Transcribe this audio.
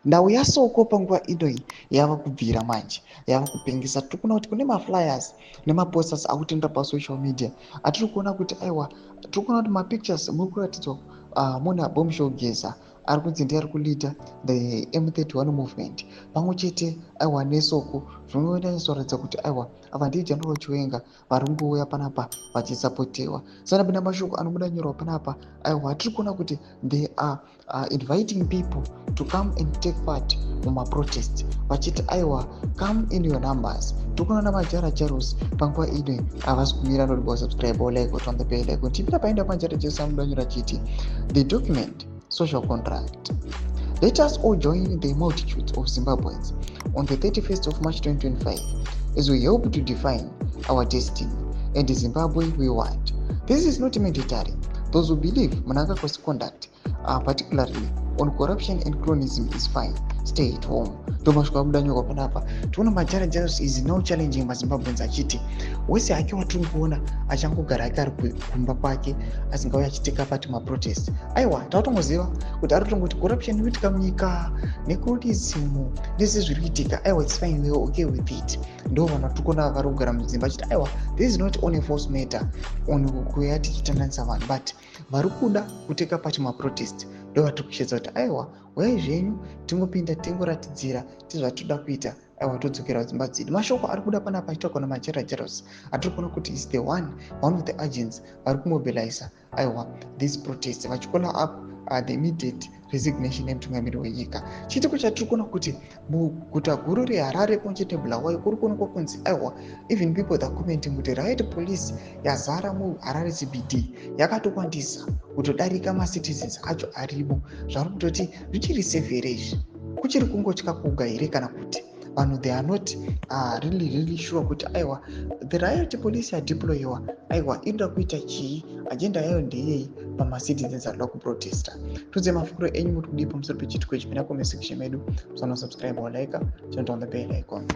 Ndau yaSoko panguva inoi yava kubvira manje, yava kupengesa. Tiri kuona kuti kune maflyers nemaposters akutenda pasocial media atiri kuona kuti aiwa, tiri kuona kuti mapictures muri kuratidzwa muna Bombshell ari kunzi ndiye ari kulida the M31 movement pamwe chete aiwa neSoko, zvinoratidza kuti aiwa ava ndiye General Chiwenga vari kungouya panapa vachisapotewa. Saka napinda mashoko anobuda nyorwa panapa, aiwa tiri kuona kuti they are inviting people to come and take part mumaprotest vachiti aiwa come in your numbers. Tiri kuona namajara-jaros panguva inoi havasi kumira nodiwa subscribe or like or on the bell icon. Tipinda paenda majara-jaros anobuda nyora chiti the document social contract. Let us all join the multitudes of Zimbabweans on the 31st of March 2025 as we help to define our destiny and the Zimbabwe we want. This is not mandatory. Those who believe Mnangagwa Coast conduct, particularly on corruption and cronyism, is fine. Stay at home. Tomasvika kubuda nyorwa panapa, toona majara-jaros is now challenging maZimbabweans achiti wese hake watiri kuona achangogara ake ari kumba kwake asingauya achiteka part maprotest. Aiwa tautongoziva kuti ari kutongoti corruption inoitika munyika necronyism ndese zviri kuitika. Aiwa it's fine, we are okay with it. Ndo vanhu vatiri kuona vari kugara mudzimba achiti aiwa this is not only a false matter on kuya tichitandanisa vanhu but vari kuda kuteka part maprotest ndo vatiri kushedza kuti aiwa uyai zvenyu tingopinda tingoratidzira tizvatoda kuita, aiwa todzokera dzimba dzedu. Mashoko ari kuda panapa achitaurwa namajara-jaros atiri kuona kuti is the one of the agents vari kumobiliza aiwa this protest vachikola up the immediate resignation yemutungamiri wenyika. Chitiko chatiri kuona kuti muguta guru reHarare pamwechete Bulawayo kuri kuonekwa kunzi aiwa even people that commenting kuti riot police yazara muHarare CBD yakatokwanisa kutodarika macitizens acho arimo, zvari kutoti zvichiri safe here izvi, kuchiri kungotya kuga here kana kuti vanhu they are not really sure kuti aiwa the riot police yadeployiwa aiwa inoda kuita chii, agenda yayo ndeyei pamacitizens arikuda kuprotesta. Tudze mafukuro enyu muri kudii pamusoro pechitiko ichi? Pinda comment section medu, musana subscribe or like, turn on the bell icon.